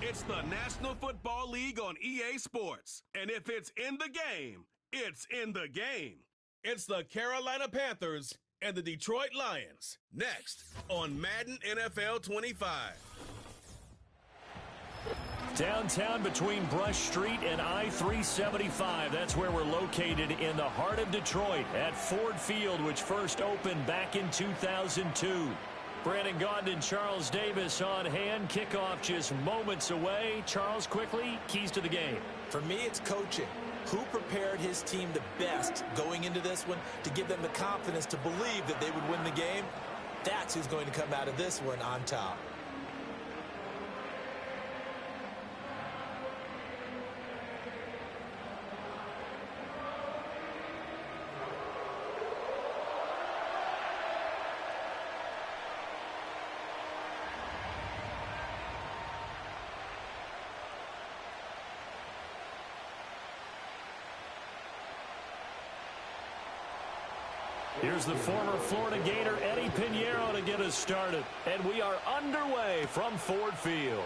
It's the National Football League on EA Sports. And if it's in the game, it's in the game. It's the Carolina Panthers and the Detroit Lions. Next on Madden NFL 25. Downtown between Brush Street and I-375. That's where we're located in the heart of Detroit at Ford Field, which first opened back in 2002. Brandon Gaudin and Charles Davis on hand. Kickoff just moments away. Charles, quickly, keys to the game. For me, it's coaching. Who prepared his team the best going into this one to give them the confidence to believe that they would win the game? That's who's going to come out of this one on top. Here's the former Florida Gator Eddie Pinheiro to get us started. And we are underway from Ford Field.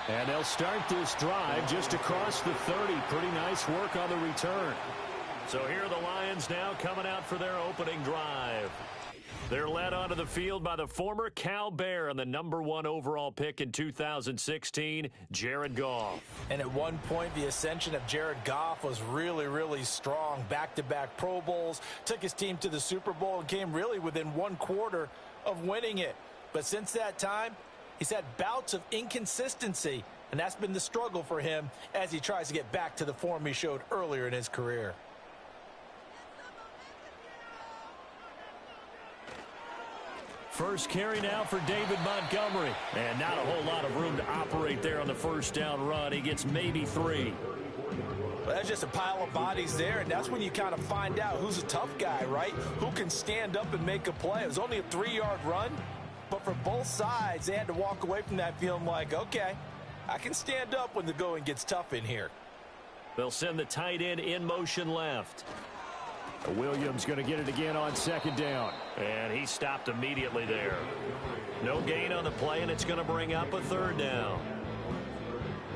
And they'll start this drive just across the 30. Pretty nice work on the return. So here are the Lions now coming out for their opening drive. They're led onto the field by the former Cal Bear and the #1 overall pick in 2016, Jared Goff. And at one point, the ascension of Jared Goff was really, really strong. Back-to-back Pro Bowls, took his team to the Super Bowl and came really within one quarter of winning it. But since that time, he's had bouts of inconsistency, and that's been the struggle for him as he tries to get back to the form he showed earlier in his career. First carry now for David Montgomery. And not a whole lot of room to operate there on the first down run. He gets maybe 3. Well, that's just a pile of bodies there, and that's when you kind of find out who's a tough guy, right? Who can stand up and make a play. It was only a 3-yard run, but for both sides, they had to walk away from that feeling like, okay, I can stand up when the going gets tough in here. They'll send the tight end in motion left. Williams going to get it again on second down. And he stopped immediately there. No gain on the play, and it's going to bring up a third down.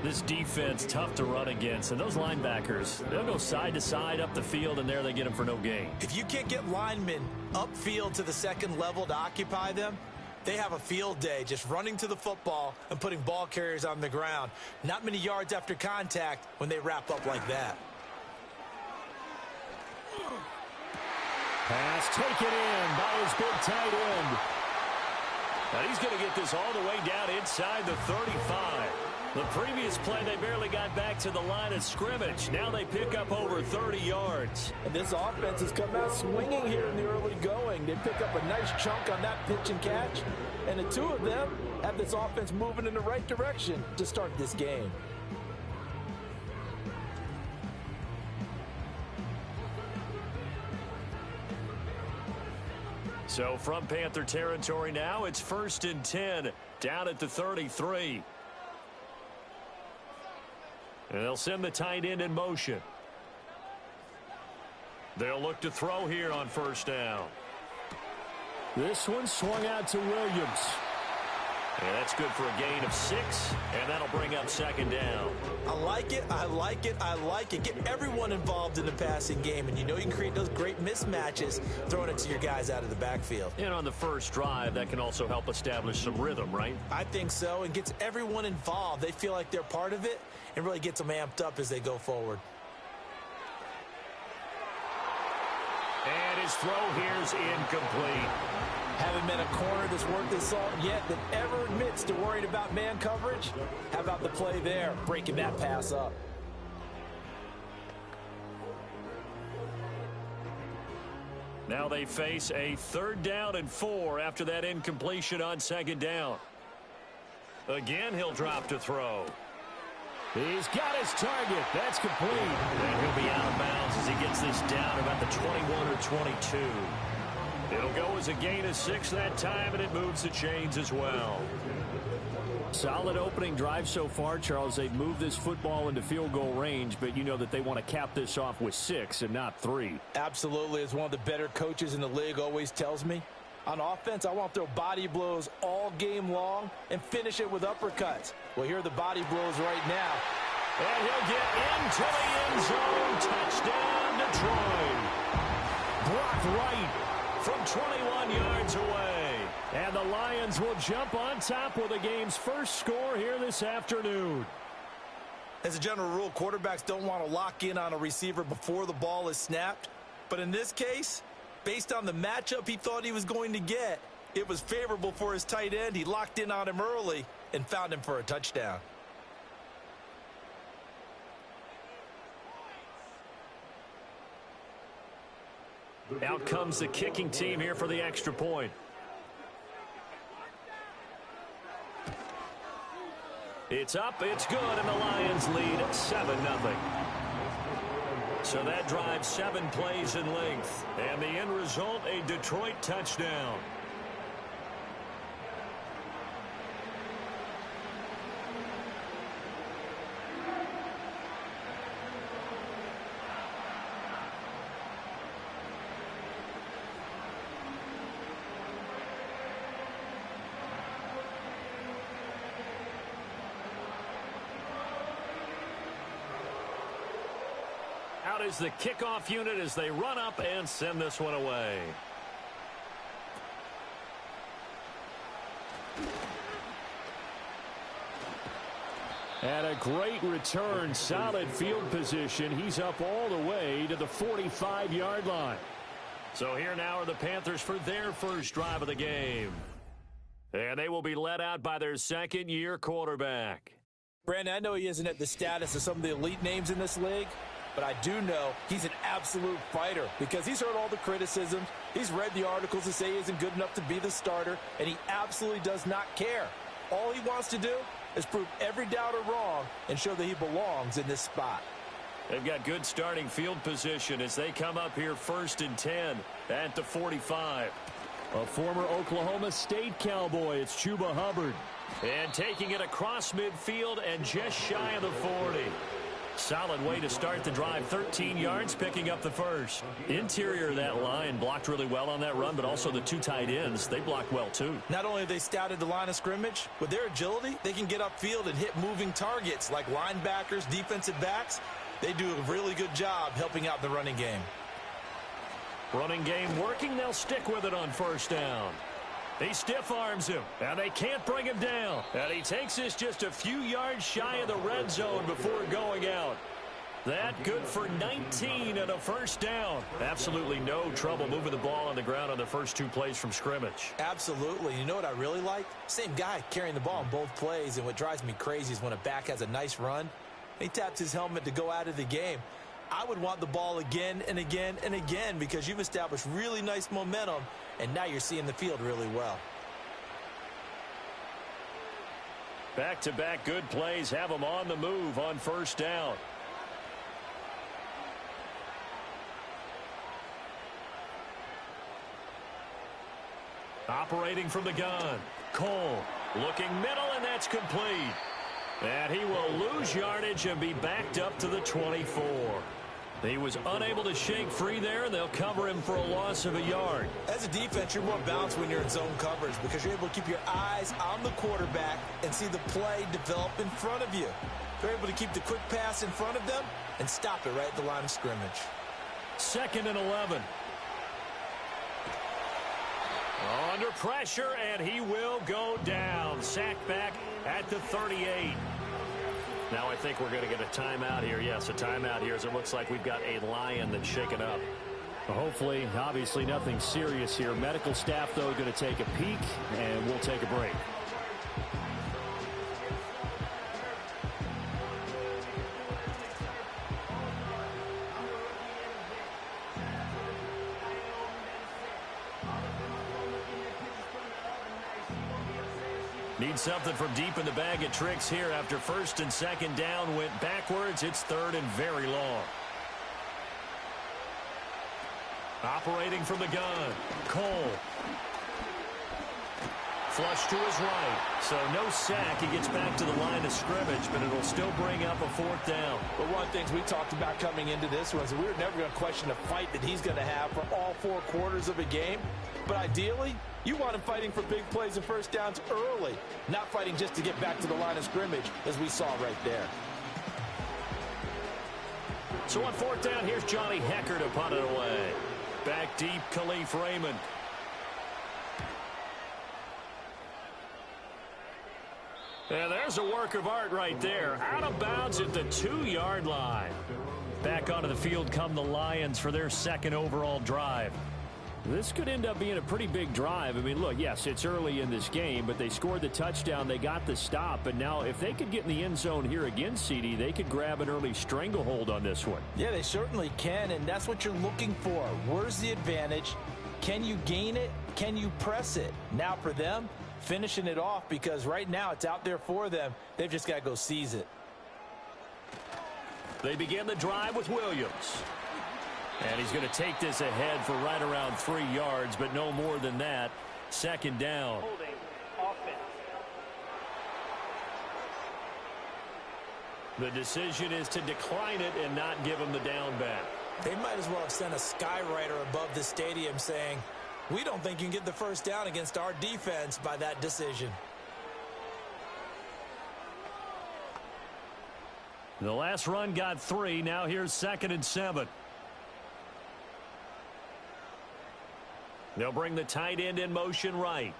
This defense, tough to run against. And those linebackers, they'll go side to side up the field, and there they get them for no gain. If you can't get linemen upfield to the second level to occupy them, they have a field day just running to the football and putting ball carriers on the ground. Not many yards after contact when they wrap up like that. Pass taken in by his big tight end. And he's going to get this all the way down inside the 35. The previous play, they barely got back to the line of scrimmage. Now they pick up over 30 yards. And this offense has come out swinging here in the early going. They pick up a nice chunk on that pitch and catch. And the two of them have this offense moving in the right direction to start this game. So from Panther territory now, it's 1st and 10 down at the 33. And they'll send the tight end in motion. They'll look to throw here on first down. This one swung out to Williams. And that's good for a gain of 6, and that'll bring up second down. I like it, I like it, I like it. Get everyone involved in the passing game, and you know you can create those great mismatches throwing it to your guys out of the backfield. And on the first drive, that can also help establish some rhythm, right? I think so, and gets everyone involved. They feel like they're part of it, and really gets them amped up as they go forward. And his throw here's incomplete. Haven't met a corner that's worth his salt yet that ever admits to worrying about man coverage. How about the play there, breaking that pass up? Now they face a 3rd down and 4 after that incompletion on second down. Again, he'll drop to throw. He's got his target. That's complete. And he'll be out of bounds as he gets this down about the 21 or 22. It'll go as a gain of 6 that time, and it moves the chains as well. Solid opening drive so far, Charles. They've moved this football into field goal range, but you know that they want to cap this off with 6 and not 3. Absolutely. As one of the better coaches in the league always tells me, On offense, I want to throw body blows all game long and finish it with uppercuts. Well, here are the body blows right now. And he'll get into the end zone. Touchdown, Detroit. Blocked right from 21 yards away. And the Lions will jump on top with the game's first score here this afternoon. As a general rule, quarterbacks don't want to lock in on a receiver before the ball is snapped. But in this case, based on the matchup he thought he was going to get, it was favorable for his tight end. He locked in on him early and found him for a touchdown. Out comes the kicking team here for the extra point. It's up, it's good, and the Lions lead 7-0. So that drives 7 plays in length. And the end result, a Detroit touchdown. Out is the kickoff unit as they run up and send this one away. And a great return, solid field position. He's up all the way to the 45-yard line. So here now are the Panthers for their first drive of the game. And they will be led out by their second-year quarterback. Brandon, I know he isn't at the status of some of the elite names in this league, but I do know he's an absolute fighter because he's heard all the criticisms. He's read the articles that say he isn't good enough to be the starter, and he absolutely does not care. All he wants to do is prove every doubter wrong and show that he belongs in this spot. They've got good starting field position as they come up here 1st and 10 at the 45. A former Oklahoma State Cowboy, it's Chuba Hubbard. And taking it across midfield and just shy of the 40. Solid way to start the drive. 13 yards, picking up the first. Interior of that line blocked really well on that run, but also the 2 tight ends, they blocked well too. Not only have they scouted the line of scrimmage, with their agility, they can get upfield and hit moving targets like linebackers, defensive backs. They do a really good job helping out the running game. Running game working, they'll stick with it on 1st down. He stiff arms him, and they can't bring him down. And he takes this just a few yards shy of the red zone before going out. That good for 19 and a 1st down. Absolutely no trouble moving the ball on the ground on the first 2 plays from scrimmage. Absolutely. You know what I really like? Same guy carrying the ball on both plays, and what drives me crazy is when a back has a nice run, he taps his helmet to go out of the game. I would want the ball again and again and again because you've established really nice momentum, and now you're seeing the field really well. Back-to-back good plays have them on the move on 1st down. Operating from the gun. Cole looking middle, and that's complete. And he will lose yardage and be backed up to the 24. He was unable to shake free there, and they'll cover him for a loss of a yard. As a defense, you're more balanced when you're in zone coverage because you're able to keep your eyes on the quarterback and see the play develop in front of you. They're able to keep the quick pass in front of them and stop it right at the line of scrimmage. 2nd and 11. Under pressure, and he will go down. Sacked back at the 38. Now I think we're going to get a timeout here. Yes, a timeout here as it looks like we've got a Lion that's shaken up. Hopefully, obviously nothing serious here. Medical staff, though, going to take a peek, and we'll take a break. Need something from deep in the bag of tricks here after 1st and 2nd down went backwards. It's 3rd and very long. Operating from the gun. Cole. Flush to his right. So no sack. He gets back to the line of scrimmage, but it'll still bring up a 4th down. But one of the things we talked about coming into this was we were never going to question the fight that he's going to have for all 4 quarters of a game. But ideally, You want him fighting for big plays and first downs early, not fighting just to get back to the line of scrimmage, as we saw right there. So on fourth down, here's Johnny Hecker to punt it away. Back deep, Khalif Raymond. And there's a work of art right there. Out of bounds at the 2-yard line. Back onto the field come the Lions for their second overall drive. This could end up being a pretty big drive. I mean, look, yes, it's early in this game, but they scored the touchdown. They got the stop. And now if they could get in the end zone here again, CD, they could grab an early stranglehold on this one. Yeah, they certainly can, and that's what you're looking for. Where's the advantage? Can you gain it? Can you press it? Now for them, finishing it off, because right now it's out there for them. They've just got to go seize it. They begin the drive with Williams. And he's going to take this ahead for right around 3 yards, but no more than that. Second down. Holding offense. The decision is to decline it and not give him the down back. They might as well have sent a skywriter above the stadium saying, we don't think you can get the first down against our defense by that decision. The last run got 3. Now here's 2nd and 7. They'll bring the tight end in motion right.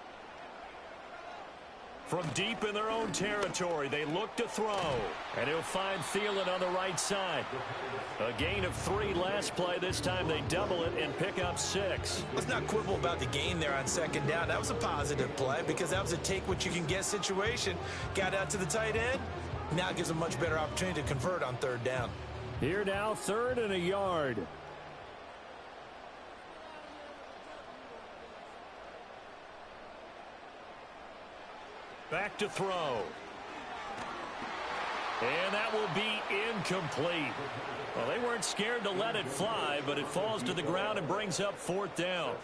From deep in their own territory, they look to throw. And he'll find Thielen on the right side. A gain of 3 last play. This time they double it and pick up 6. Let's not quibble about the gain there on second down. That was a positive play because that was a take-what-you-can-get situation. Got out to the tight end. Now it gives a much better opportunity to convert on third down. Here now, 3rd and a yard. Back to throw. And that will be incomplete. Well, they weren't scared to let it fly, but it falls to the ground and brings up 4th down.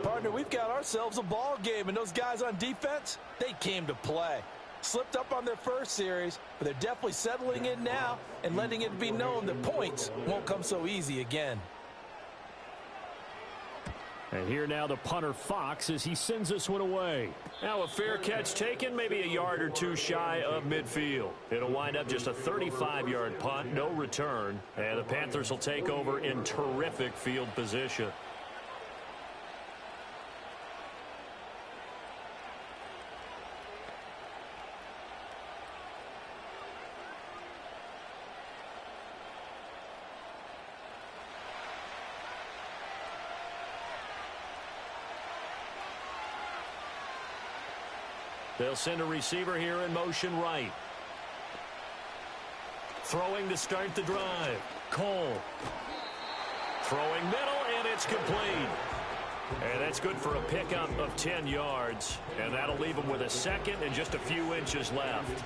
Partner, we've got ourselves a ball game, and those guys on defense, they came to play. Slipped up on their first series, but they're definitely settling in now and letting it be known that points won't come so easy again. And here now the punter Fox as he sends this one away. Now a fair catch taken, maybe a yard or 2 shy of midfield. It'll wind up just a 35-yard punt, no return. And the Panthers will take over in terrific field position. They'll send a receiver here in motion right. Throwing to start the drive. Cole. Throwing middle, and it's complete. And that's good for a pickup of 10 yards. And that'll leave them with a 2nd and just a few inches left.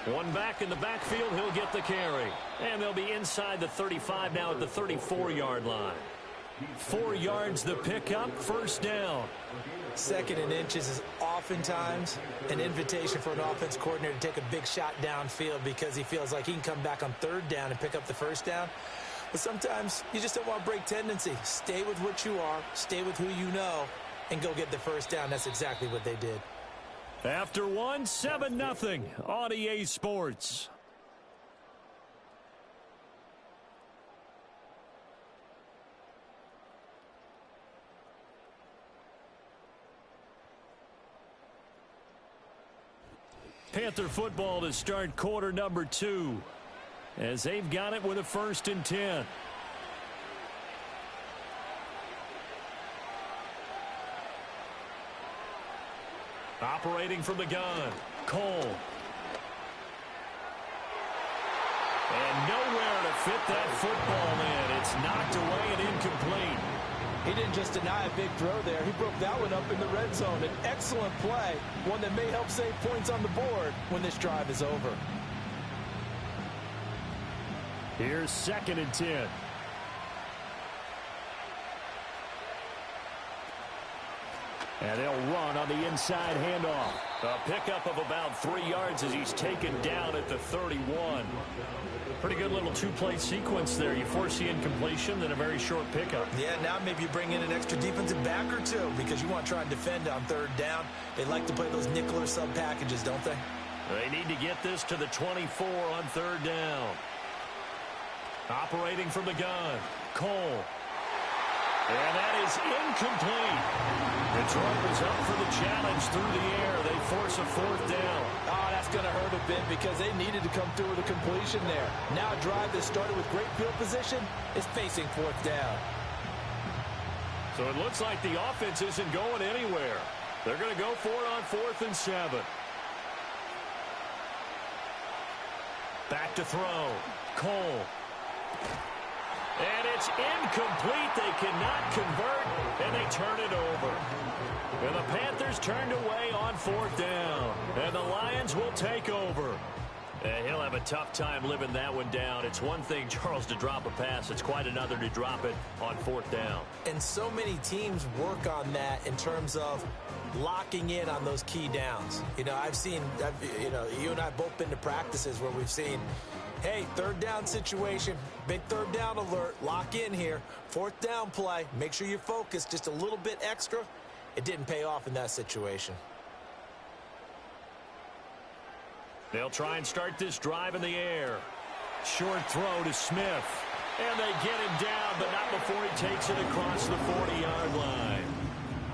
One back in the backfield, he'll get the carry. And they'll be inside the 35 now at the 34-yard line. 4 yards the pickup, 1st down. 2nd and inches is oftentimes an invitation for an offense coordinator to take a big shot downfield because he feels like he can come back on 3rd down and pick up the 1st down. But sometimes you just don't want to break tendency. Stay with what you are, stay with who you know, and go get the 1st down. That's exactly what they did. After 1, 7-0 on EA Sports. Panther football to start quarter number 2 as they've got it with a 1st and 10. Operating from the gun, Cole. And nowhere to fit that football in. It's knocked away and incomplete. He didn't just deny a big throw there. He broke that one up in the red zone. An excellent play, one that may help save points on the board when this drive is over. Here's 2nd and 10. And they'll run on the inside handoff. A pickup of about 3 yards as he's taken down at the 31. Pretty good little two-play sequence there. You force the incompletion, then a very short pickup. Yeah, now maybe you bring in an extra defensive back or two because you want to try and defend on third down. They like to play those nickel or sub packages, don't they? They need to get this to the 24 on third down. Operating from the gun, Cole. And that is incomplete. Detroit was up for the challenge through the air. They force a fourth down. Oh, that's going to hurt a bit because they needed to come through with a completion there. Now a drive that started with great field position is facing fourth down. So it looks like the offense isn't going anywhere. They're going to go for it on 4th and 7. Back to throw. Cole. And it's incomplete. They cannot convert, and they turn it over. And the Panthers turned away on 4th down. And the Lions will take over. And he'll have a tough time living that one down. It's one thing, Charles, to drop a pass. It's quite another to drop it on 4th down. And so many teams work on that in terms of locking in on those key downs. You know, you and I both been to practices where we've seen, hey, third down situation, big third down alert, lock in here, 4th down play, make sure you focus just a little bit extra. It didn't pay off in that situation. They'll try and start this drive in the air. Short throw to Smith. And they get him down, but not before he takes it across the 40-yard line.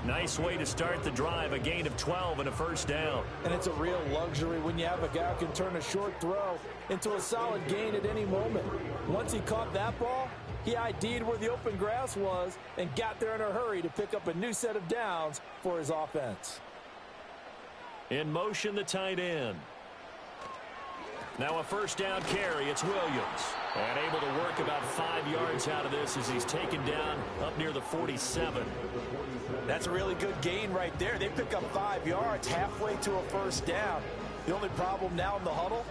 Nice way to start the drive, a gain of 12 and a first down. And it's a real luxury when you have a guy who can turn a short throw into a solid gain at any moment. Once he caught that ball, he ID'd where the open grass was and got there in a hurry to pick up a new set of downs for his offense. In motion, the tight end. Now a first down carry. It's Williams. And able to work about 5 yards out of this as he's taken down up near the 47. That's a really good gain right there. They pick up 5 yards halfway to a first down. The only problem now in the huddle,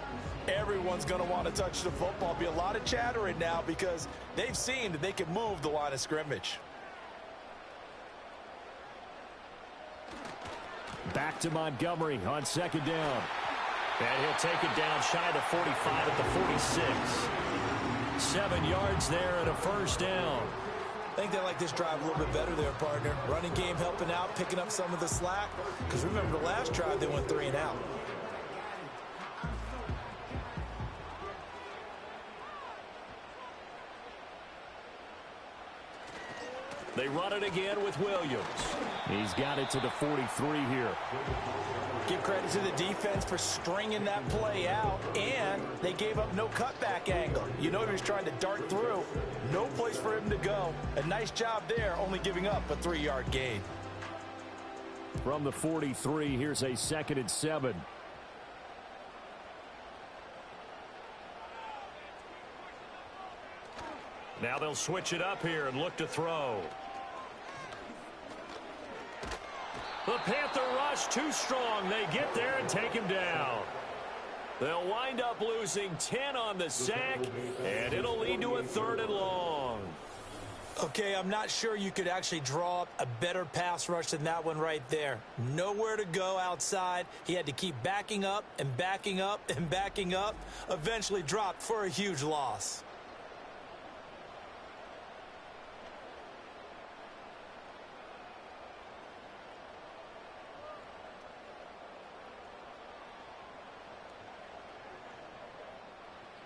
everyone's going to want to touch the football. Be a lot of chattering now because they've seen that they can move the line of scrimmage. Back to Montgomery on second down. And he'll take it down shy of the 45 at the 46. 7 yards there and a first down. I think they like this drive a little bit better there, partner. Running game helping out, picking up some of the slack. Because remember the last drive, they went 3 and out. They run it again with Williams. He's got it to the 43 here. Give credit to the defense for stringing that play out, and they gave up no cutback angle. You know he was trying to dart through. No place for him to go. A nice job there, only giving up a 3-yard gain. From the 43, here's a 2nd and 7. Now they'll switch it up here and look to throw. The Panther rush too strong. They get there and take him down. They'll wind up losing 10 on the sack, and it'll lead to a 3rd and long. Okay, I'm not sure you could actually draw up a better pass rush than that one right there. Nowhere to go outside. He had to keep backing up and backing up and backing up. Eventually dropped for a huge loss.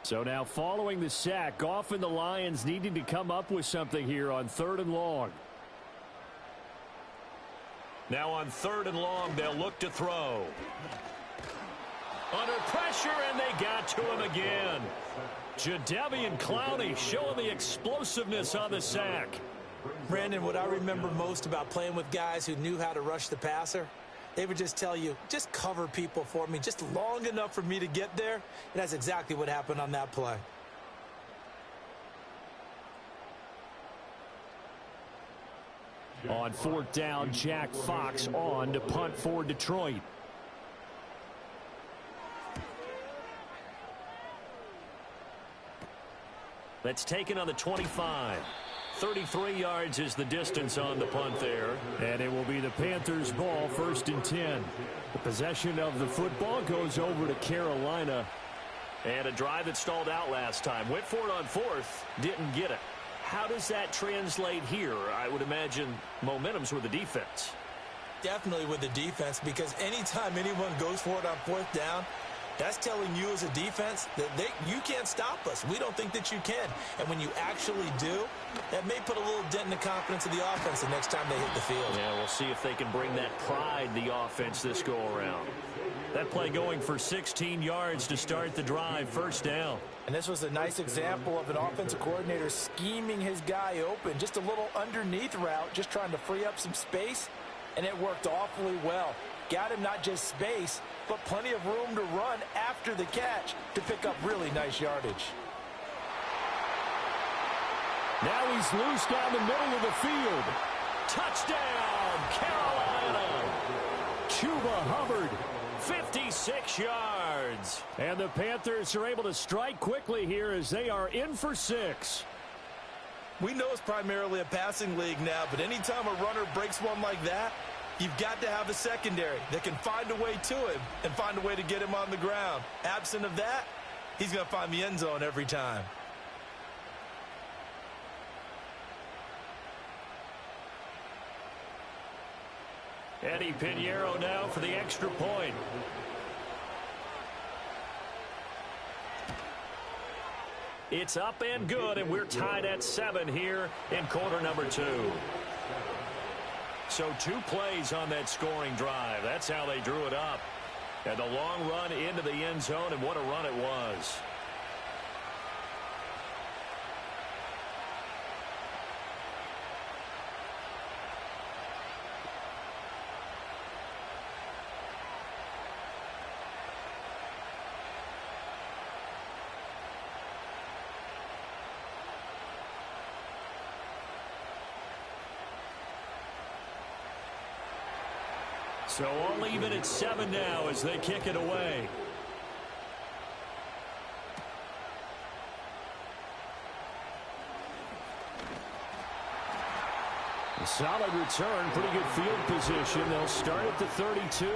So now following the sack, Goff and the Lions needing to come up with something here on 3rd and long. Now on 3rd and long, they'll look to throw. Under pressure, and they got to him again. Jadeveon Clowney showing the explosiveness on the sack. Brandon, what I remember most about playing with guys who knew how to rush the passer, they would just tell you, just cover people for me, just long enough for me to get there. And that's exactly what happened on that play. On 4th down, Jack Fox on to punt for Detroit. That's taken on the 25. 33 yards is the distance on the punt there. And it will be the Panthers' ball, 1st and 10. The possession of the football goes over to Carolina. And a drive that stalled out last time. Went for it on 4th, didn't get it. How does that translate here? I would imagine momentum's with the defense. Definitely with the defense, because anytime anyone goes for it on 4th down, that's telling you as a defense that you can't stop us. We don't think that you can. And when you actually do, that may put a little dent in the confidence of the offense the next time they hit the field. Yeah, we'll see if they can bring that pride, the offense, this go-around. That play going for 16 yards to start the drive, 1st down. And this was a nice example of an offensive coordinator scheming his guy open. Just a little underneath route, just trying to free up some space, and it worked awfully well. Got him not just space, but plenty of room to run after the catch to pick up really nice yardage. Now he's loose down the middle of the field. Touchdown, Carolina! Chuba Hubbard. 56 yards. And the Panthers are able to strike quickly here as they are in for 6. We know it's primarily a passing league now, but anytime a runner breaks one like that, you've got to have a secondary that can find a way to him and find a way to get him on the ground. Absent of that, he's going to find the end zone every time. Eddie Pinheiro now for the extra point. It's up and good, and we're tied at 7 here in quarter number 2. So 2 plays on that scoring drive. That's how they drew it up. And the long run into the end zone, and what a run it was. So all even at 7 now as they kick it away. A solid return, pretty good field position. They'll start at the 32.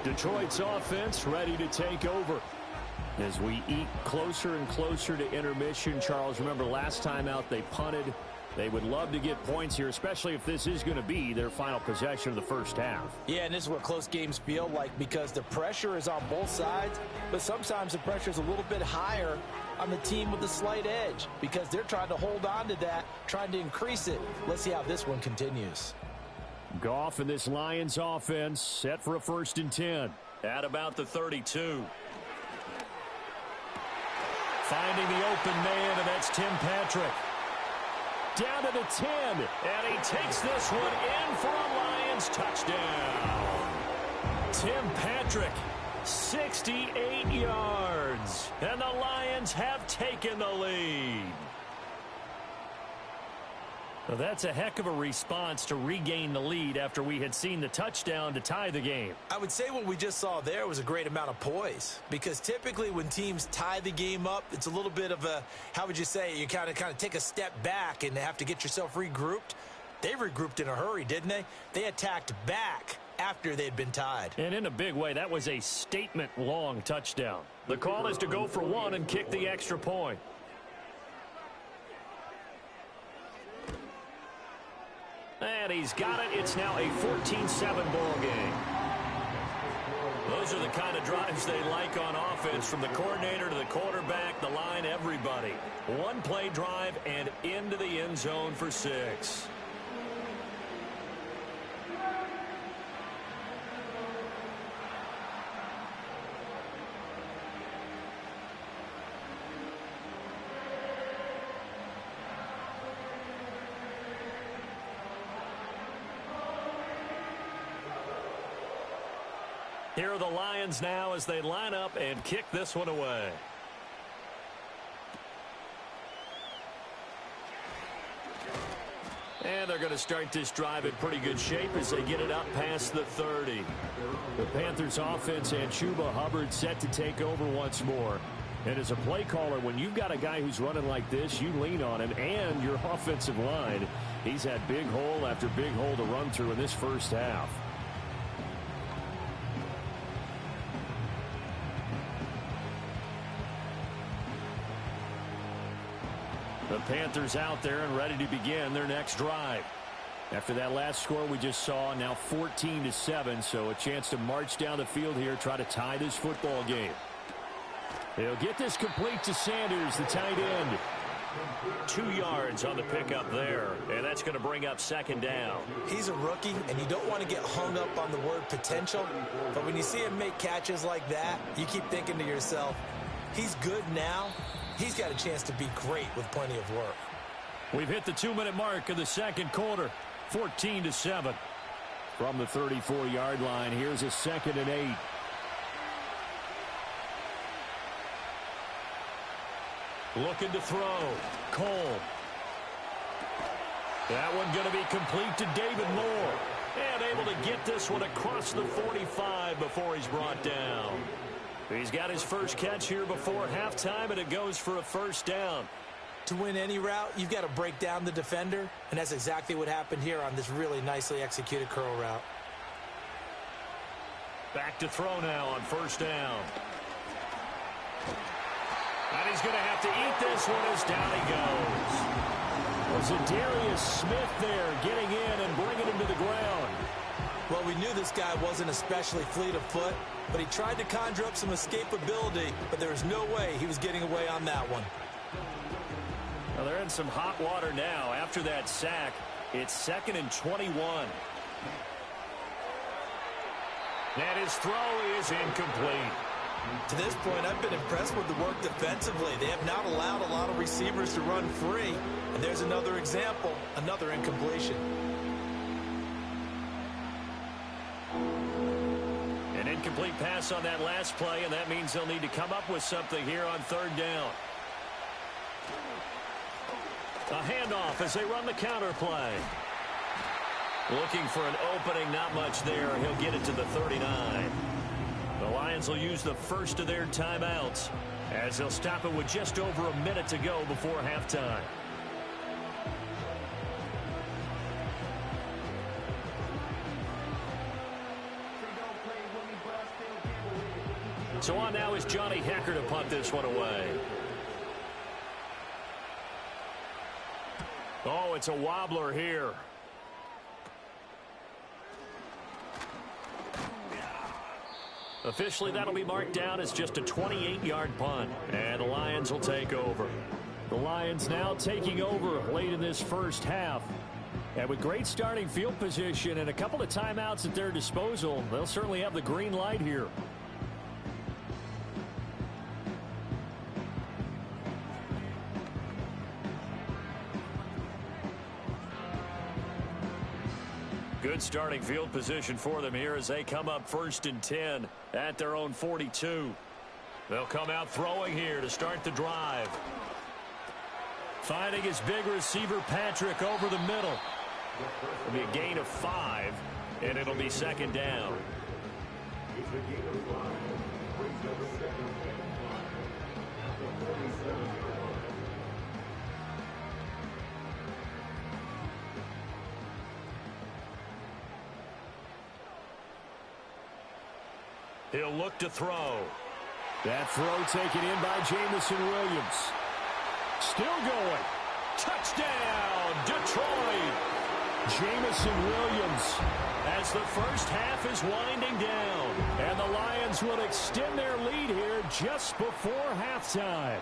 Detroit's offense ready to take over. As we eke closer and closer to intermission, Charles, remember last time out they punted. They would love to get points here, especially if this is going to be their final possession of the first half. Yeah, and this is what close games feel like, because the pressure is on both sides, but sometimes the pressure is a little bit higher on the team with a slight edge because they're trying to hold on to that, trying to increase it. Let's see how this one continues. Goff and this Lions offense set for a 1st and 10. At about the 32. Finding the open man, and that's Tim Patrick. Down to the 10, and he takes this one in for a Lions touchdown. Tim Patrick, 68 yards, and the Lions have taken the lead. Well, that's a heck of a response to regain the lead after we had seen the touchdown to tie the game. I would say what we just saw there was a great amount of poise, because typically when teams tie the game up, it's a little bit of a, how would you say, you kind of take a step back and have to get yourself regrouped. They regrouped in a hurry, didn't they? They attacked back after they'd been tied. And in a big way, that was a statement-long touchdown. The call is to go for 1 and kick the extra point. And he's got it. It's now a 14-7 ball game. Those are the kind of drives they like on offense, from the coordinator to the quarterback, the line, everybody. 1-play drive and into the end zone for 6. Here are the Lions now as they line up and kick this one away. And they're going to start this drive in pretty good shape as they get it up past the 30. The Panthers offense and Chuba Hubbard set to take over once more. And as a play caller, when you've got a guy who's running like this, you lean on him and your offensive line. He's had big hole after big hole to run through in this first half. The Panthers out there and ready to begin their next drive. After that last score we just saw, now 14-7, so a chance to march down the field here, try to tie this football game. They'll get this complete to Sanders, the tight end. 2 yards on the pickup there, and that's going to bring up second down. He's a rookie, and you don't want to get hung up on the word potential, but when you see him make catches like that, you keep thinking to yourself, he's good now. He's got a chance to be great with plenty of work. We've hit the 2-minute mark of the second quarter, 14-7. From the 34-yard line, here's a 2nd and 8. Looking to throw. Cole. That one going to be complete to David Moore. And able to get this one across the 45 before he's brought down. He's got his first catch here before halftime, and it goes for a first down. To win any route, you've got to break down the defender, and that's exactly what happened here on this really nicely executed curl route. Back to throw now on first down. And he's going to have to eat this one as down he goes. Was it Darius Smith there getting in and bringing him to the ground? Well, we knew this guy wasn't especially fleet of foot, but he tried to conjure up some escapability, but there was no way he was getting away on that one. Well, they're in some hot water now. After that sack, it's 2nd and 21. And his throw is incomplete. To this point, I've been impressed with the work defensively. They have not allowed a lot of receivers to run free. And there's another example, another incompletion. An incomplete pass on that last play, and that means they'll need to come up with something here on third down. A handoff as they run the counter play. Looking for an opening, not much there. He'll get it to the 39. The Lions will use the first of their timeouts as they'll stop it with just over a minute to go before halftime. So on now is Johnny Hecker to punt this one away. Oh, it's a wobbler here. Officially, that'll be marked down as just a 28-yard punt, and the Lions will take over. The Lions now taking over late in this first half. And with great starting field position and a couple of timeouts at their disposal, they'll certainly have the green light here. Good starting field position for them here as they come up 1st and 10 at their own 42. They'll come out throwing here to start the drive. Finding his big receiver, Patrick, over the middle. It'll be a gain of 5, and it'll be second down. He'll look to throw. That throw taken in by Jamison Williams. Still going. Touchdown, Detroit. Jamison Williams as the first half is winding down. And the Lions will extend their lead here just before halftime.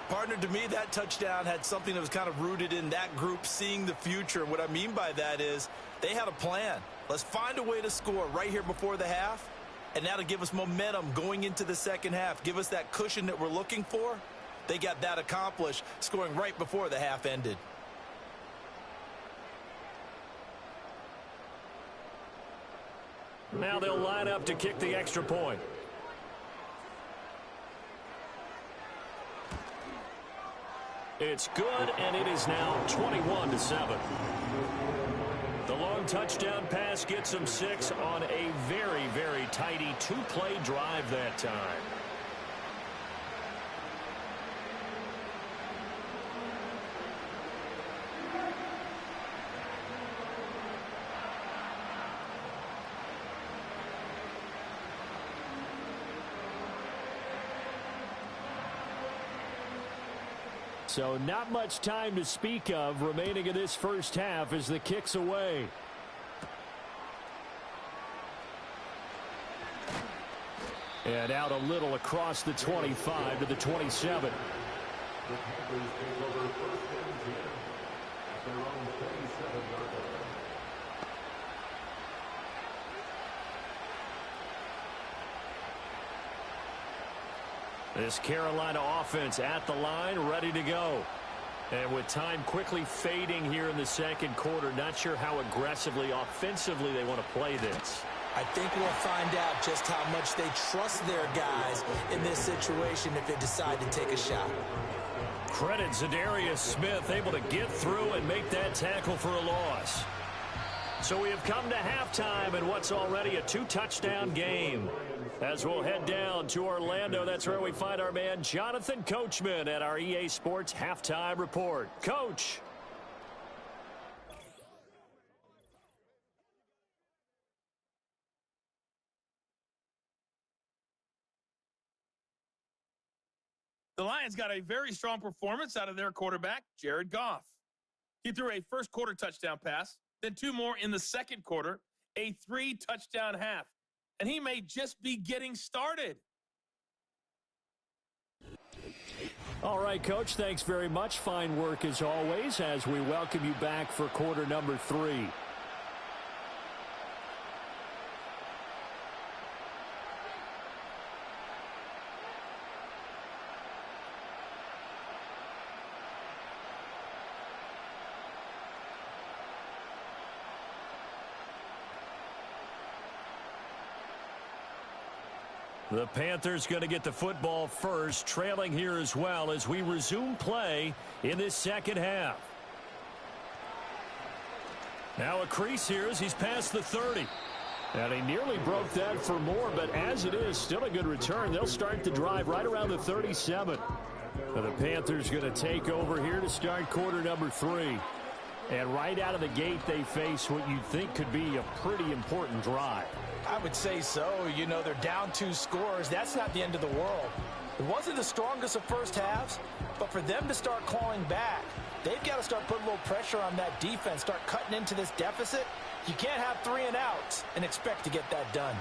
Partner, to me, that touchdown had something that was kind of rooted in that group seeing the future. And what I mean by that is they had a plan. Let's find a way to score right here before the half. And that'll give us momentum going into the second half. Give us that cushion that we're looking for. They got that accomplished, scoring right before the half ended. Now they'll line up to kick the extra point. It's good, and it is now 21-7. The long touchdown pass gets them 6 on a very, very tidy 2-play drive that time. So not much time to speak of remaining in this first half as the kick's away. And out a little across the 25 to the 27. This Carolina offense at the line, ready to go. And with time quickly fading here in the second quarter, not sure how aggressively, offensively they want to play this. I think we'll find out just how much they trust their guys in this situation if they decide to take a shot. Credit Zadarius Smith able to get through and make that tackle for a loss. So we have come to halftime in what's already a 2-touchdown game. As we'll head down to Orlando, that's where we find our man Jonathan Coachman at our EA Sports Halftime Report. Coach. The Lions got a very strong performance out of their quarterback, Jared Goff. He threw a first-quarter touchdown pass, then 2 more in the second quarter, a 3-touchdown half. And he may just be getting started. All right, Coach, thanks very much. Fine work as always as we welcome you back for quarter number 3. The Panthers going to get the football first, trailing here as well as we resume play in this second half. Now a crease here as he's past the 30. And he nearly broke that for more, but as it is, still a good return. They'll start the drive right around the 37. Now the Panthers going to take over here to start quarter number 3. And right out of the gate, they face what you'd think could be a pretty important drive. I would say so. You know, they're down 2 scores. That's not the end of the world. It wasn't the strongest of first halves, but for them to start clawing back, they've got to start putting a little pressure on that defense, start cutting into this deficit. You can't have 3 and outs and expect to get that done.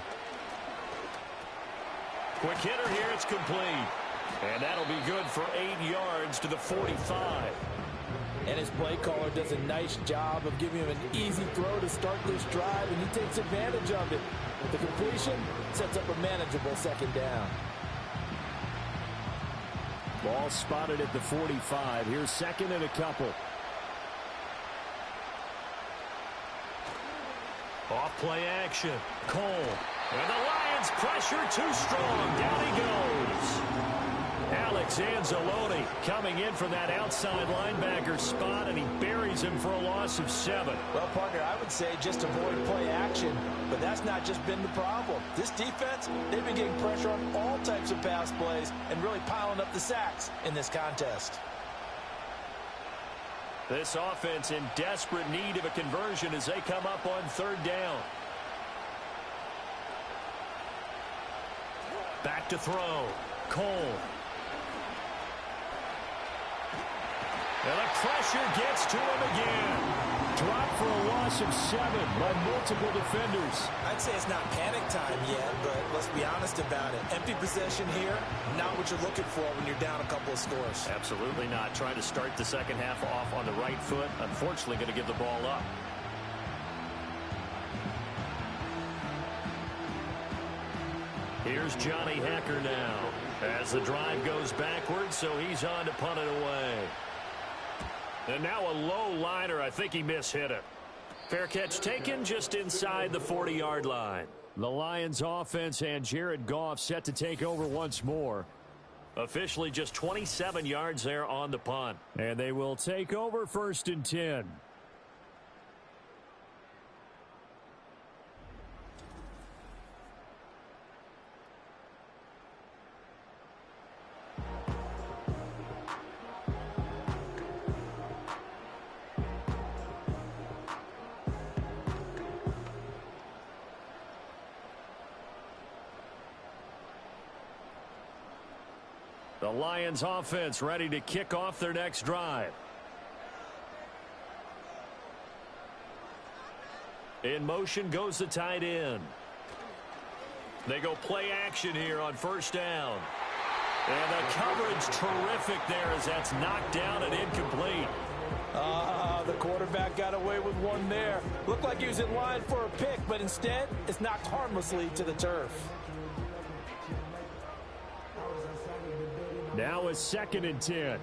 Quick hitter here, it's complete. And that'll be good for 8 yards to the 45. And his play caller does a nice job of giving him an easy throw to start this drive, and he takes advantage of it. The completion sets up a manageable second down. Ball spotted at the 45. Here's second and a couple. Off play action. Cole. And the Lions pressure too strong. Down he goes. Alex Anzalone coming in from that outside linebacker spot, and he buries him for a loss of 7. Well, partner, I would say just avoid play action, but that's not just been the problem. This defense, they've been getting pressure on all types of pass plays and really piling up the sacks in this contest. This offense in desperate need of a conversion as they come up on 3rd down. Back to throw. Cole. And the pressure gets to him again. Dropped for a loss of 7 by multiple defenders. I'd say it's not panic time yet, but let's be honest about it. Empty possession here, not what you're looking for when you're down a couple of scores. Absolutely not. Trying to start the second half off on the right foot. Unfortunately, going to give the ball up. Here's Johnny Hacker now as the drive goes backwards, so he's on to punt it away. And now a low liner. I think he mishit it. Fair catch taken just inside the 40-yard line. The Lions offense and Jared Goff set to take over once more. Officially just 27 yards there on the punt. And they will take over 1st and 10. The Lions offense ready to kick off their next drive. In motion goes the tight end. They go play action here on first down. And the coverage terrific there as that's knocked down and incomplete. The quarterback got away with one there. Looked like he was in line for a pick, but instead it's knocked harmlessly to the turf. Now a 2nd and 10.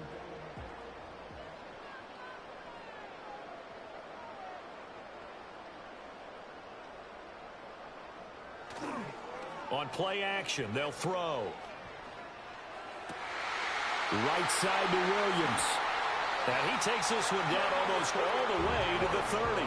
On play action, they'll throw. Right side to Williams. And he takes this one down almost all the way to the 30.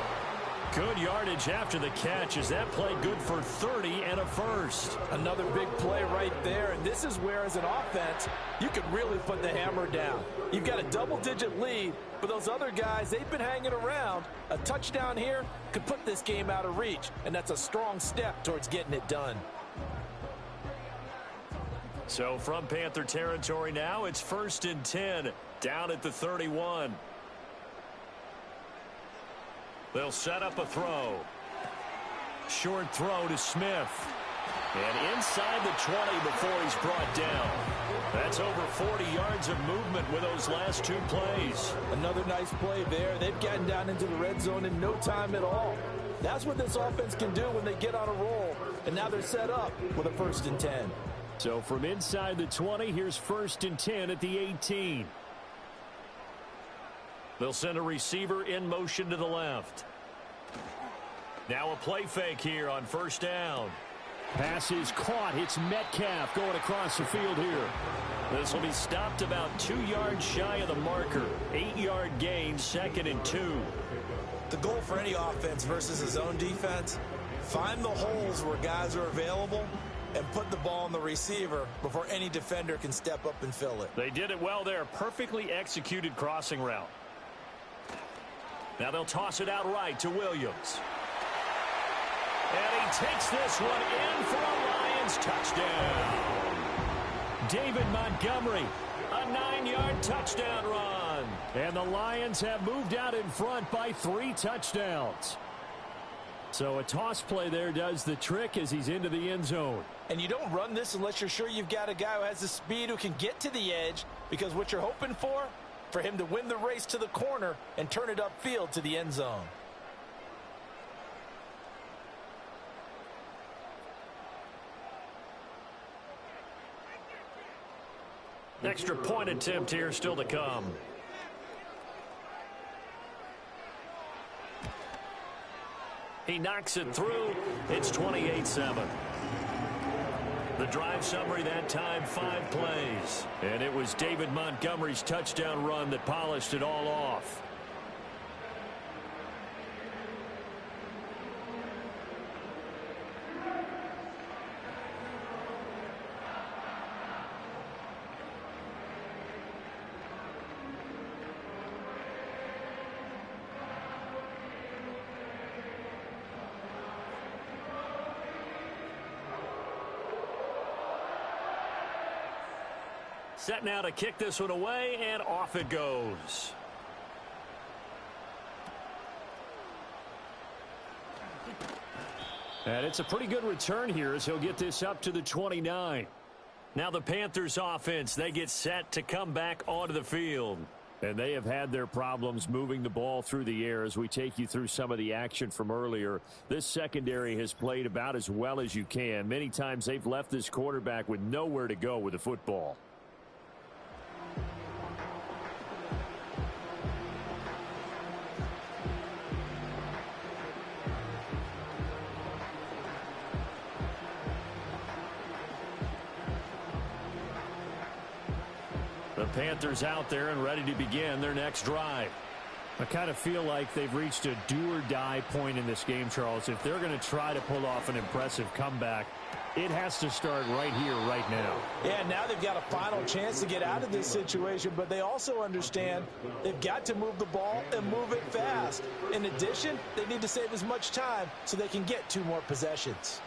Good yardage after the catch as that play good for 30 and a first. Another big play right there, and this is where, as an offense, you could really put the hammer down. You've got a double-digit lead, but those other guys, they've been hanging around. A touchdown here could put this game out of reach, and that's a strong step towards getting it done. So from Panther territory now, it's 1st and 10, down at the 31. They'll set up a throw. Short throw to Smith. And inside the 20 before he's brought down. That's over 40 yards of movement with those last 2 plays. Another nice play there. They've gotten down into the red zone in no time at all. That's what this offense can do when they get on a roll. And now they're set up with a 1st and 10. So from inside the 20, here's 1st and 10 at the 18. They'll send a receiver in motion to the left. Now a play fake here on first down. Pass is caught. It's Metcalf going across the field here. This will be stopped about 2 yards shy of the marker. 8-yard gain, 2nd and 2. The goal for any offense versus a zone defense, find the holes where guys are available and put the ball on the receiver before any defender can step up and fill it. They did it well there. Perfectly executed crossing route. Now they'll toss it out right to Williams. And he takes this one in for a Lions touchdown. David Montgomery. A 9-yard touchdown run. And the Lions have moved out in front by 3 touchdowns. So a toss play there does the trick as he's into the end zone. And you don't run this unless you're sure you've got a guy who has the speed who can get to the edge, because what you're hoping for him to win the race to the corner and turn it upfield to the end zone. Extra point attempt here still to come. He knocks it through. It's 28-7. The drive summary that time, 5 plays. And it was David Montgomery's touchdown run that polished it all off. Set now to kick this one away, and off it goes. And it's a pretty good return here as he'll get this up to the 29. Now the Panthers offense, they get set to come back onto the field. And they have had their problems moving the ball through the air as we take you through some of the action from earlier. This secondary has played about as well as you can. Many times they've left this quarterback with nowhere to go with the football. The Panthers out there and ready to begin their next drive. I kind of feel like they've reached a do-or-die point in this game, Charles. If they're going to try to pull off an impressive comeback, it has to start right here, right now. Yeah, now they've got a final chance to get out of this situation, but they also understand they've got to move the ball and move it fast. In addition, they need to save as much time so they can get 2 more possessions.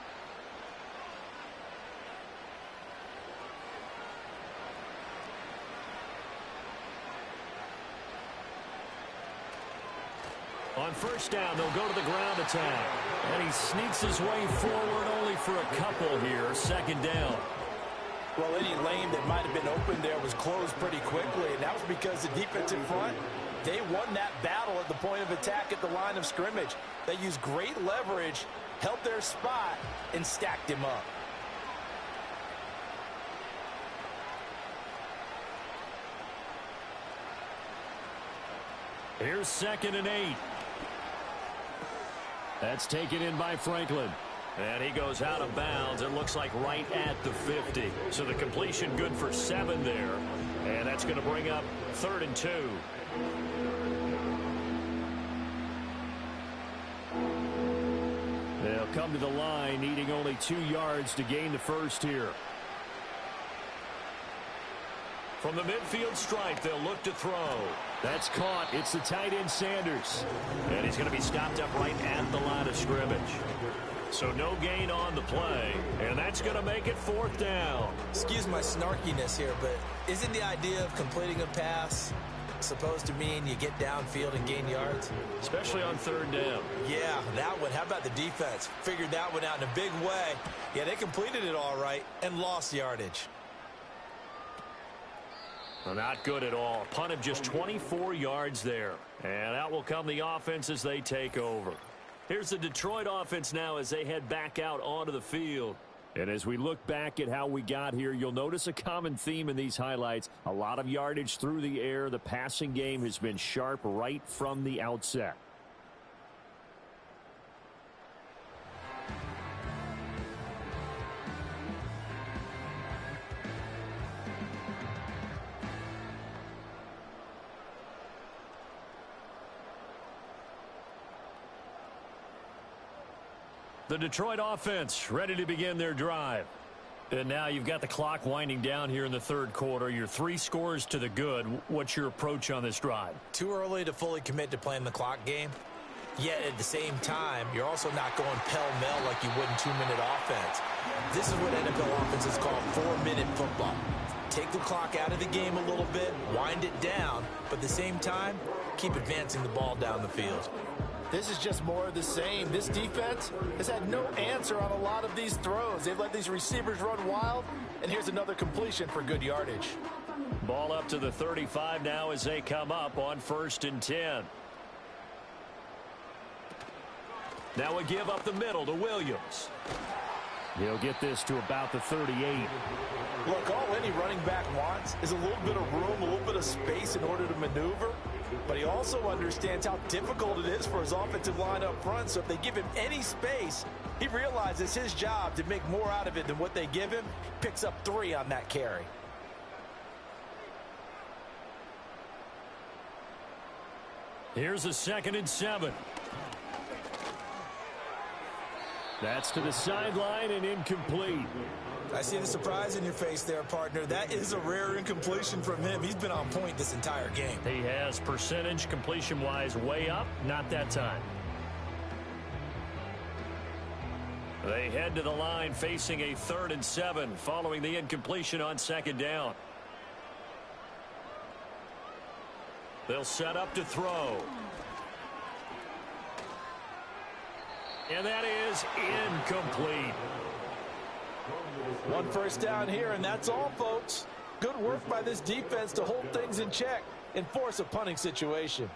On first down, they'll go to the ground attack. And he sneaks his way forward only for a couple here. Second down. Well, any lane that might have been open there was closed pretty quickly, and that was because the defensive front, they won that battle at the point of attack at the line of scrimmage. They used great leverage, held their spot, and stacked him up. Here's 2nd and 8. That's taken in by Franklin. And he goes out of bounds. It looks like right at the 50. So the completion good for 7 there. And that's going to bring up 3rd and 2. They'll come to the line, needing only 2 yards to gain the first here. From the midfield stripe, they'll look to throw. That's caught. It's the tight end Sanders. And he's going to be stopped up right at the line of scrimmage. So no gain on the play, and that's going to make it 4th down. Excuse my snarkiness here, but isn't the idea of completing a pass supposed to mean you get downfield and gain yards? Especially on 3rd down. Yeah, that one. How about the defense? Figured that one out in a big way. Yeah, they completed it all right and lost yardage. Well, not good at all. Punt of just 24 yards there. And out will come the offense as they take over. Here's the Detroit offense now as they head back out onto the field. And as we look back at how we got here, you'll notice a common theme in these highlights. A lot of yardage through the air. The passing game has been sharp right from the outset. The Detroit offense ready to begin their drive. And now you've got the clock winding down here in the 3rd quarter. You're 3 scores to the good. What's your approach on this drive? Too early to fully commit to playing the clock game. Yet at the same time, you're also not going pell-mell like you would in 2-minute offense. This is what NFL offenses call 4-minute football. Take the clock out of the game a little bit, wind it down, but at the same time, keep advancing the ball down the field. This is just more of the same. This defense has had no answer on a lot of these throws. They've let these receivers run wild, and here's another completion for good yardage. Ball up to the 35 now as they come up on 1st and 10. Now a give up the middle to Williams. He'll get this to about the 38. Look, all any running back wants is a little bit of room, a little bit of space in order to maneuver. But he also understands how difficult it is for his offensive line up front. So if they give him any space, he realizes his job to make more out of it than what they give him. Picks up 3 on that carry. Here's a 2nd and 7. That's to the sideline and incomplete. I see the surprise in your face there, partner. That is a rare incompletion from him. He's been on point this entire game. He has percentage completion-wise way up. Not that time. They head to the line facing a 3rd and 7 following the incompletion on 2nd down. They'll set up to throw. And that is incomplete. 1 first down here, and that's all, folks. Good work by this defense to hold things in check and force a punting situation.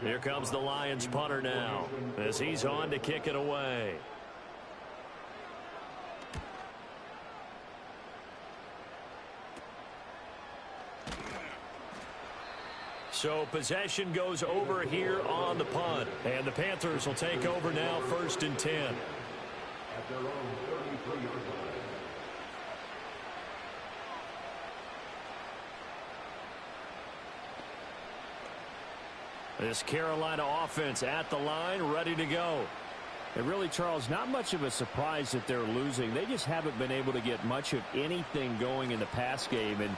Here comes the Lions punter now as he's on to kick it away. So possession goes over here on the punt. And the Panthers will take over now 1st and 10. At their own 33-yard line. This Carolina offense at the line, ready to go. And really, Charles, not much of a surprise that they're losing. They just haven't been able to get much of anything going in the pass game. And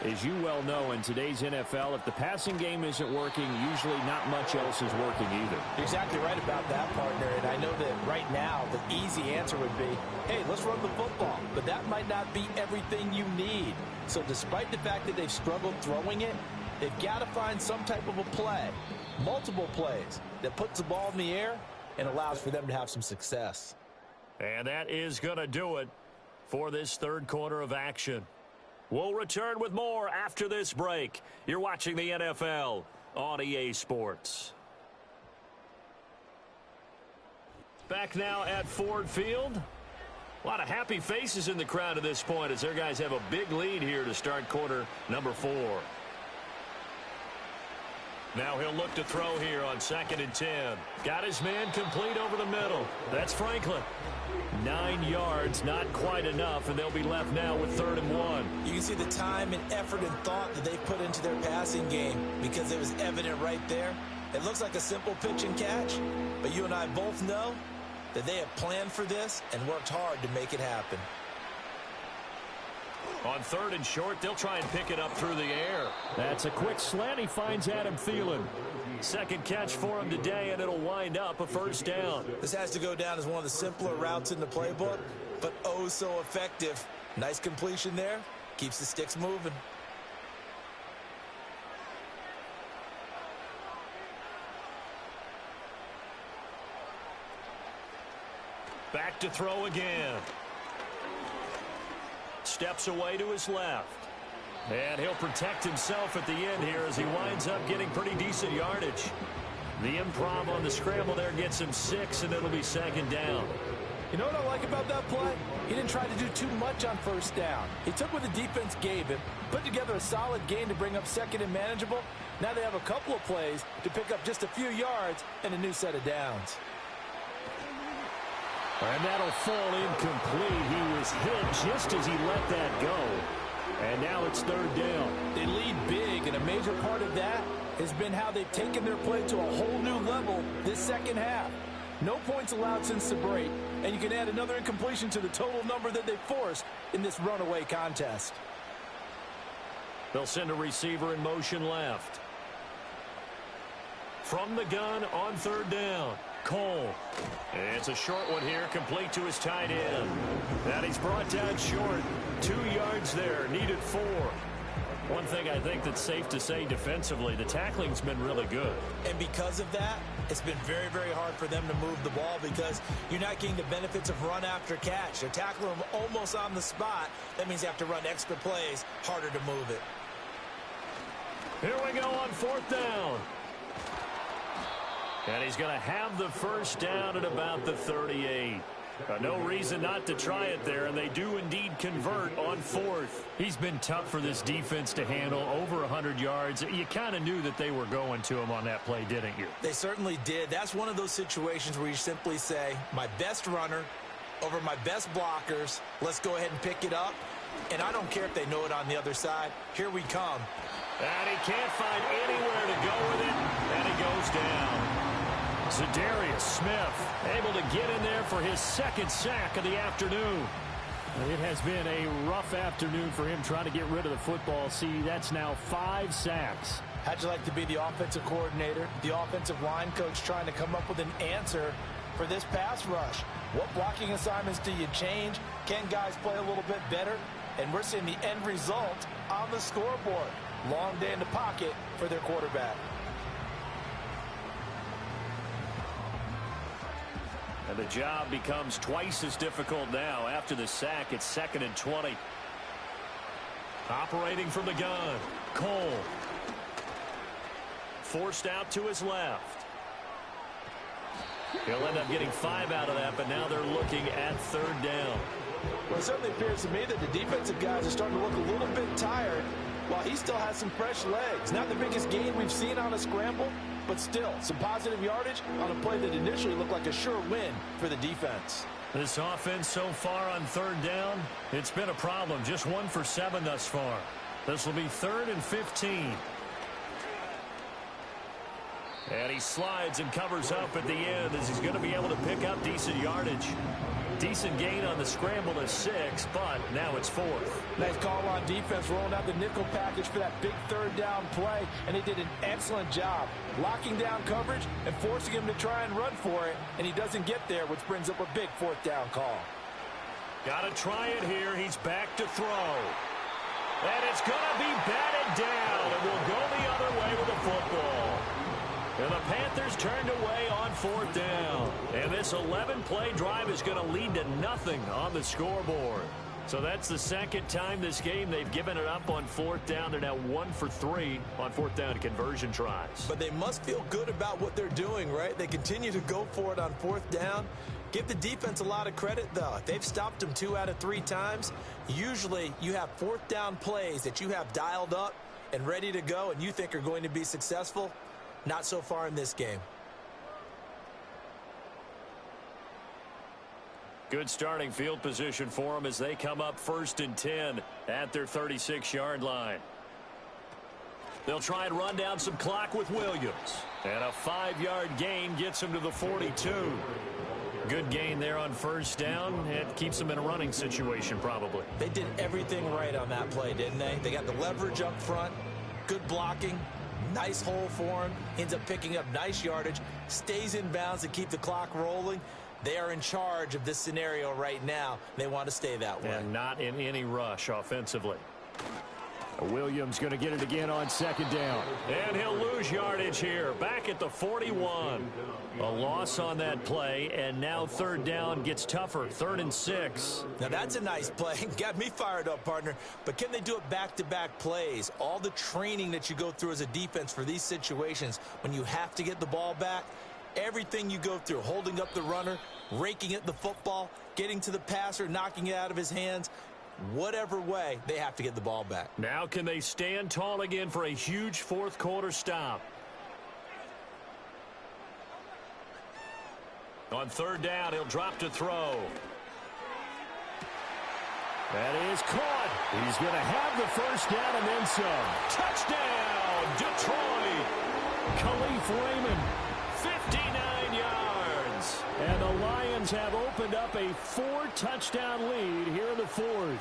as you well know, in today's NFL, if the passing game isn't working, usually not much else is working either. You're exactly right about that, partner. And I know that right now the easy answer would be, hey, let's run the football. But that might not be everything you need. So despite the fact that they've struggled throwing it, they've got to find some type of a play, multiple plays, that puts the ball in the air and allows for them to have some success. And that is going to do it for this third quarter of action. We'll return with more after this break. You're watching the NFL on EA Sports. Back now at Ford Field. A lot of happy faces in the crowd at this point as their guys have a big lead here to start quarter number 4. Now he'll look to throw here on 2nd and 10. Got his man complete over the middle. That's Franklin. 9 yards, not quite enough, and they'll be left now with 3rd and 1. You can see the time and effort and thought that they put into their passing game because it was evident right there. It looks like a simple pitch and catch, but you and I both know that they have planned for this and worked hard to make it happen. On 3rd and short, they'll try and pick it up through the air. That's a quick slant. He finds Adam Thielen. Second catch for him today, and it'll wind up a 1st down. This has to go down as one of the simpler routes in the playbook, but oh so effective. Nice completion there. Keeps the sticks moving. Back to throw again. Steps away to his left. And he'll protect himself at the end here as he winds up getting pretty decent yardage. The improv on the scramble there gets him 6, and it'll be 2nd down. You know what I like about that play? He didn't try to do too much on 1st down. He took what the defense gave him, put together a solid gain to bring up 2nd and manageable. Now they have a couple of plays to pick up just a few yards and a new set of downs. And that'll fall incomplete. He was hit just as he let that go. And now it's 3rd down. They lead big, and a major part of that has been how they've taken their play to a whole new level this second half. No points allowed since the break, and you can add another incompletion to the total number that they forced in this runaway contest. They'll send a receiver in motion left. From the gun on 3rd down. Cole. And it's a short one here, complete to his tight end. And he's brought down short. 2 yards there, needed 4. One thing I think that's safe to say defensively, the tackling's been really good. And because of that, it's been very, very hard for them to move the ball because you're not getting the benefits of run after catch. They're tackling them almost on the spot. That means you have to run extra plays, harder to move it. Here we go on 4th down. And he's going to have the 1st down at about the 38. No reason not to try it there, and they do indeed convert on 4th. He's been tough for this defense to handle, over 100 yards. You kind of knew that they were going to him on that play, didn't you? They certainly did. That's one of those situations where you simply say, my best runner over my best blockers, let's go ahead and pick it up. And I don't care if they know it on the other side. Here we come. And he can't find anywhere to go with it, and he goes down. Zadarius Smith able to get in there for his 2nd sack of the afternoon. It has been a rough afternoon for him trying to get rid of the football. See, that's now 5 sacks. How'd you like to be the offensive coordinator, the offensive line coach trying to come up with an answer for this pass rush? What blocking assignments do you change? Can guys play a little bit better? And we're seeing the end result on the scoreboard. Long day in the pocket for their quarterback. And the job becomes twice as difficult now. After the sack, it's 2nd and 20. Operating from the gun, Cole. Forced out to his left. He'll end up getting 5 out of that, but now they're looking at 3rd down. Well, it certainly appears to me that the defensive guys are starting to look a little bit tired while he still has some fresh legs. Not the biggest gain we've seen on a scramble, but still some positive yardage on a play that initially looked like a sure win for the defense. This offense so far on 3rd down, it's been a problem. Just 1 for 7 thus far. This will be 3rd and 15. And he slides and covers up at the end as he's going to be able to pick up decent yardage. Decent gain on the scramble to 6, but now it's 4th. Nice call on defense, rolling out the nickel package for that big 3rd down play, and they did an excellent job locking down coverage and forcing him to try and run for it, and he doesn't get there, which brings up a big 4th down call. Got to try it here. He's back to throw. And it's going to be batted down, and we'll go the other way with the football. And the Panthers turned away on 4th down. And this 11-play drive is going to lead to nothing on the scoreboard. So that's the second time this game they've given it up on 4th down. They're now 1 for 3 on 4th down conversion tries. But they must feel good about what they're doing, right? They continue to go for it on 4th down. Give the defense a lot of credit, though. They've stopped them 2 out of 3 times. Usually you have 4th down plays that you have dialed up and ready to go and you think are going to be successful. Not so far in this game. Good starting field position for them as they come up 1st and 10 at their 36-yard line. They'll try and run down some clock with Williams. And a 5-yard gain gets them to the 42. Good gain there on 1st down. It keeps them in a running situation probably. They did everything right on that play, didn't they? They got the leverage up front, good blocking, nice hole for him, ends up picking up nice yardage, stays in bounds to keep the clock rolling. They are in charge of this scenario right now. They want to stay that way. And not in any rush offensively. Williams going to get it again on 2nd down. And he'll lose yardage here. Back at the 41. A loss on that play, and now 3rd down gets tougher. 3rd and 6. Now that's a nice play. Got me fired up, partner. But can they do it back-to-back plays? All the training that you go through as a defense for these situations, when you have to get the ball back, everything you go through, holding up the runner, raking at the football, getting to the passer, knocking it out of his hands, whatever way, they have to get the ball back. Now can they stand tall again for a huge 4th quarter stop? On 3rd down, he'll drop to throw. That is caught. He's going to have the 1st down and then some. Touchdown, Detroit. Khalif Raymond. 59 yards. And the Lions have opened up a 4-touchdown lead here in the 4th.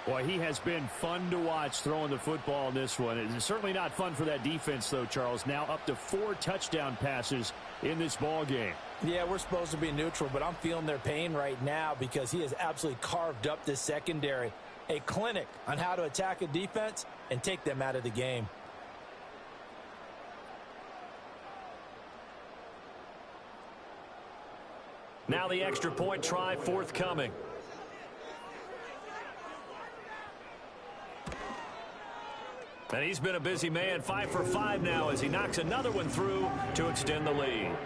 Boy, he has been fun to watch throwing the football in this one. It's certainly not fun for that defense, though, Charles. Now up to 4 touchdown passes in this ball game. Yeah, we're supposed to be neutral, but I'm feeling their pain right now because he has absolutely carved up this secondary. A clinic on how to attack a defense and take them out of the game. Now the extra point try forthcoming. And he's been a busy man, 5 for 5 now as he knocks another one through to extend the lead.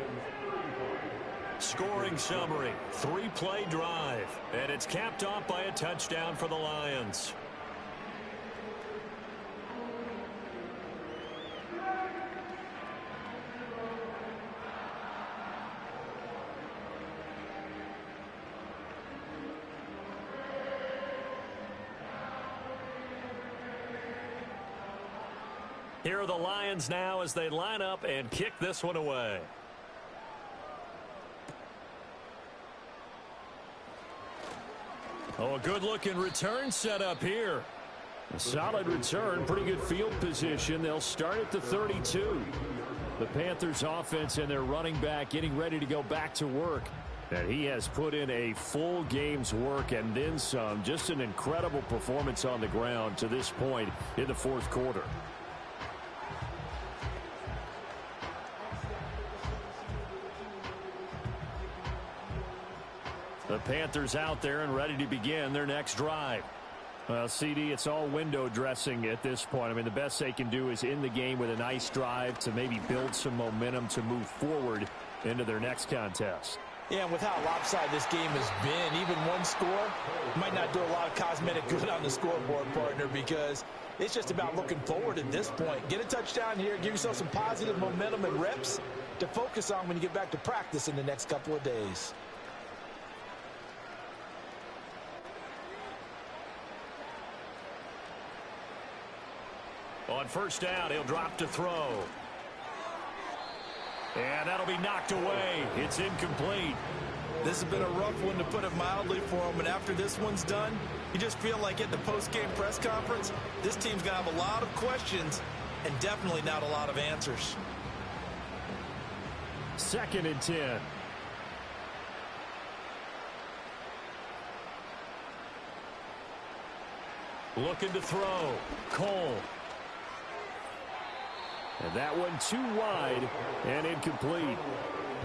Scoring summary, 3-play drive, and it's capped off by a touchdown for the Lions. Here are the Lions now as they line up and kick this one away. Oh, a good-looking return set up here. A solid return, pretty good field position. They'll start at the 32. The Panthers offense and their running back getting ready to go back to work. And he has put in a full game's work and then some. Just an incredible performance on the ground to this point in the 4th quarter. The Panthers out there and ready to begin their next drive. Well, CD, it's all window dressing at this point. I mean, the best they can do is in the game with a nice drive to maybe build some momentum to move forward into their next contest. Yeah, and with how lopsided this game has been, even one score might not do a lot of cosmetic good on the scoreboard, partner, because it's just about looking forward at this point. Get a touchdown here, give yourself some positive momentum and reps to focus on when you get back to practice in the next couple of days. On 1st down, he'll drop to throw. And that'll be knocked away. It's incomplete. This has been a rough one, to put it mildly, for him. And after this one's done, you just feel like at the post-game press conference, this team's going to have a lot of questions and definitely not a lot of answers. 2nd and 10. Looking to throw. Cole. And that one too wide and incomplete.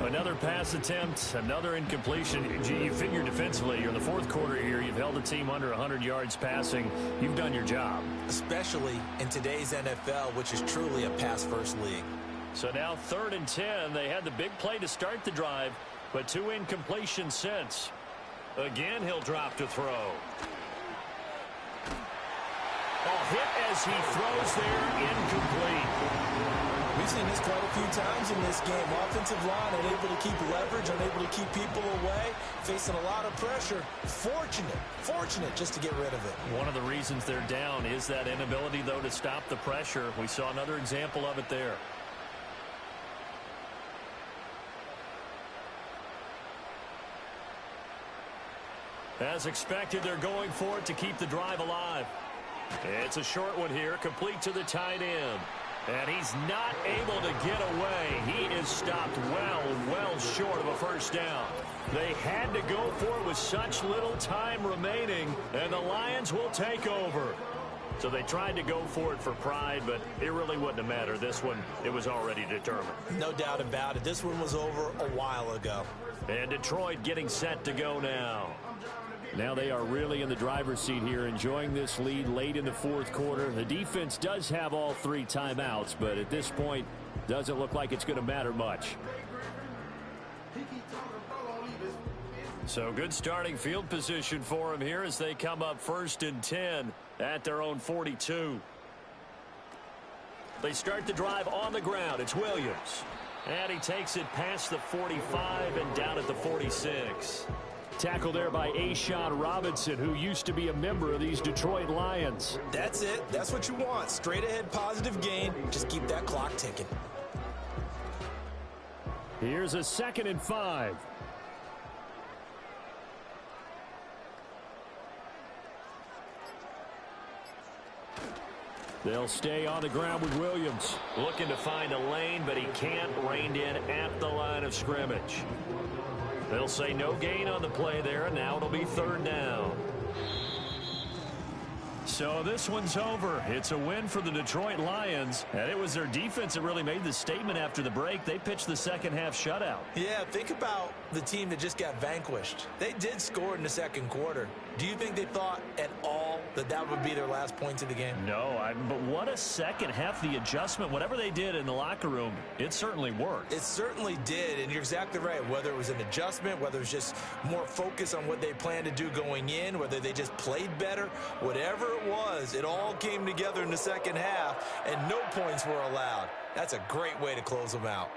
Another pass attempt, another incompletion. You figure defensively, you're in the fourth quarter here. You've held a team under 100 yards passing. You've done your job. Especially in today's NFL, which is truly a pass-first league. So now 3rd and 10. They had the big play to start the drive, but 2 incompletions since. Again, he'll drop to throw. Hit as he throws there, incomplete. We've seen this quite a few times in this game. Offensive line unable to keep leverage, unable to keep people away, facing a lot of pressure. Fortunate just to get rid of it. One of the reasons they're down is that inability, though, to stop the pressure. We saw another example of it there. As expected, they're going for it to keep the drive alive. It's a short one here, complete to the tight end. And he's not able to get away. He is stopped well short of a first down. They had to go for it with such little time remaining, and the Lions will take over. So they tried to go for it for pride, but it really wouldn't have mattered. This one, it was already determined. No doubt about it. This one was over a while ago. And Detroit getting set to go now. Now they are really in the driver's seat here, enjoying this lead late in the fourth quarter. The defense does have all 3 timeouts, but at this point, doesn't look like it's going to matter much. So good starting field position for them here as they come up 1st and 10 at their own 42. They start the drive on the ground. It's Williams. And he takes it past the 45 and down at the 46. Tackle there by A'Shawn Robinson, who used to be a member of these Detroit Lions. That's it. That's what you want. Straight ahead positive gain. Just keep that clock ticking. Here's a 2nd and 5. They'll stay on the ground with Williams. Looking to find a lane, but he can't. Reined in at the line of scrimmage. They'll say no gain on the play there, and now it'll be 3rd down. So this one's over. It's a win for the Detroit Lions, and it was their defense that really made the statement after the break. They pitched the second half shutout. Yeah, think about the team that just got vanquished. They did score in the second quarter. Do you think they thought at all that that would be their last points of the game? No, but what a second half. The adjustment, whatever they did in the locker room, it certainly worked. It certainly did, and you're exactly right. Whether it was an adjustment, whether it was just more focus on what they planned to do going in, whether they just played better, whatever it was, it all came together in the second half, and no points were allowed. That's a great way to close them out.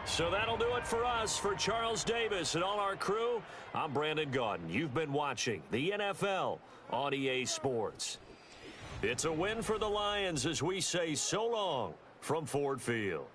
So that'll do it for us. For Charles Davis and all our crew, I'm Brandon Gaudin. You've been watching the NFL on EA Sports. It's a win for the Lions as we say so long from Ford Field.